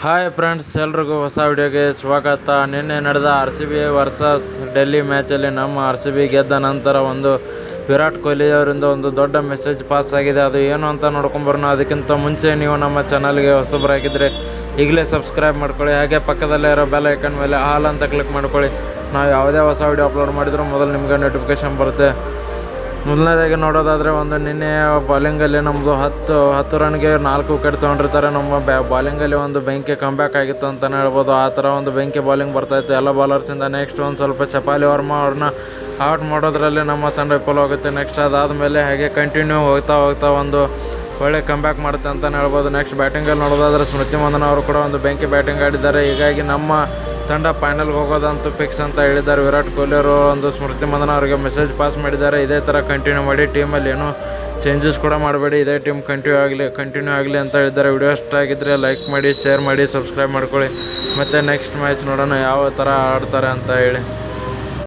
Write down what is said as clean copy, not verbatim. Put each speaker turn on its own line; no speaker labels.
Hi friends, ಎಲ್ರಿಗೂ ಹೊಸ ವಿಡಿಯೋಗೆ ಸ್ವಾಗತ. ನಿನ್ನೆ ನಡೆದ RCB ವರ್ಸಸ್ ಡೆಲ್ಲಿ ಮ್ಯಾಚಲ್ಲಿ ನಮ್ಮ RCB ಗೆದ್ದ ನಂತರ ಒಂದು ವಿರಾಟ್ ಕೊಹ್ಲಿ ಅವರಿಂದ ಒಂದು ದೊಡ್ಡ ಮೆಸೇಜ್ ಪಾಸ್ ಆಗಿದೆ. ಅದು ಏನು ಅಂತ ನೋಡ್ಕೊಂಬರೋಣ. ಅದಕ್ಕಿಂತ ಮುಂಚೆ ನೀವು ನಮ್ಮ ಚಾನಲ್ಗೆ ಹೊಸಬರಾಗಿದ್ದರೆ ಈಗಲೇ ಸಬ್ಸ್ಕ್ರೈಬ್ ಮಾಡ್ಕೊಳ್ಳಿ. ಹಾಗೆ ಪಕ್ಕದಲ್ಲೇ ಇರೋ ಬೆಲ್ ಐಕನ್ ಮೇಲೆ ಆಲ್ ಅಂತ ಕ್ಲಿಕ್ ಮಾಡ್ಕೊಳ್ಳಿ. ನಾವು ಯಾವುದೇ ಹೊಸ ವಿಡಿಯೋ ಅಪ್ಲೋಡ್ ಮಾಡಿದರೂ ಮೊದಲು ನಿಮಗೆ ನೋಟಿಫಿಕೇಷನ್ ಬರುತ್ತೆ. ಮೊದಲನೇದಾಗಿ ನೋಡೋದಾದರೆ ನಿನ್ನೆ ಬಾಲಿಂಗಲ್ಲಿ ನಮ್ಮದು 10 ರನ್ಗೆ 4 ವಿಕೆಟ್ ತೊಗೊಂಡಿರ್ತಾರೆ. ನಮ್ಮ ಬಾಲಿಂಗಲ್ಲಿ ಒಂದು ಬೆಂಕಿ ಕಂಬ್ಯಾಕ್ ಆಗಿತ್ತು ಅಂತಲೇ ಹೇಳ್ಬೋದು. ಆ ಥರ ಒಂದು ಬೆಂಕಿ ಬಾಲಿಂಗ್ ಬರ್ತಾಯಿತ್ತು ಎಲ್ಲ ಬಾಲರ್ಸಿಂದ. ನೆಕ್ಸ್ಟ್ ಒಂದು ಸ್ವಲ್ಪ ಶಫಾಲಿ ವರ್ಮಾ ಅವ್ರನ್ನ ಔಟ್ ಮಾಡೋದ್ರಲ್ಲಿ ನಮ್ಮ ತಂಡ ವಿಫಲವಾಗುತ್ತೆ. ನೆಕ್ಸ್ಟ್ ಅದಾದಮೇಲೆ ಹಾಗೆ ಕಂಟಿನ್ಯೂ ಹೋಗ್ತಾ ಒಂದು ಒಳ್ಳೆ ಕಂಬ್ಯಾಕ್ ಮಾಡುತ್ತೆ ಅಂತಲೇ ಹೇಳ್ಬೋದು. ನೆಕ್ಸ್ಟ್ ಬ್ಯಾಟಿಂಗಲ್ಲಿ ನೋಡೋದಾದರೆ ಸ್ಮೃತಿ ಮಂದನ ಅವರು ಕೂಡ ಒಂದು ಬೆಂಕಿ ಬ್ಯಾಟಿಂಗ್ ಆಡಿದ್ದಾರೆ. ಹೀಗಾಗಿ ನಮ್ಮ ತಂಡ ಫೈನಲ್ಗೆ ಹೋಗೋದಂತೂ ಫಿಕ್ಸ್ ಅಂತ ಹೇಳಿದ್ದಾರೆ ವಿರಾಟ್ ಕೊಹ್ಲಿ ಅವರು. ಒಂದು ಸ್ಮೃತಿ ಮಂದನ ಅವರಿಗೆ ಮೆಸೇಜ್ ಪಾಸ್ ಮಾಡಿದ್ದಾರೆ, ಇದೇ ಥರ ಕಂಟಿನ್ಯೂ ಮಾಡಿ, ಟೀಮಲ್ಲಿ ಏನೂ ಚೇಂಜಸ್ ಕೂಡ ಮಾಡಬೇಡಿ, ಇದೇ ಟೀಮ್ ಕಂಟಿನ್ಯೂ ಆಗಲಿ ಅಂತ ಹೇಳಿದ್ದಾರೆ. ವಿಡಿಯೋ ಇಷ್ಟ ಆಗಿದ್ದರೆ ಲೈಕ್ ಮಾಡಿ, ಶೇರ್ ಮಾಡಿ, ಸಬ್ಸ್ಕ್ರೈಬ್ ಮಾಡ್ಕೊಳ್ಳಿ. ಮತ್ತು ನೆಕ್ಸ್ಟ್ ಮ್ಯಾಚ್ ನೋಡೋಣ ಯಾವ ಥರ ಆಡ್ತಾರೆ ಅಂತ ಹೇಳಿ.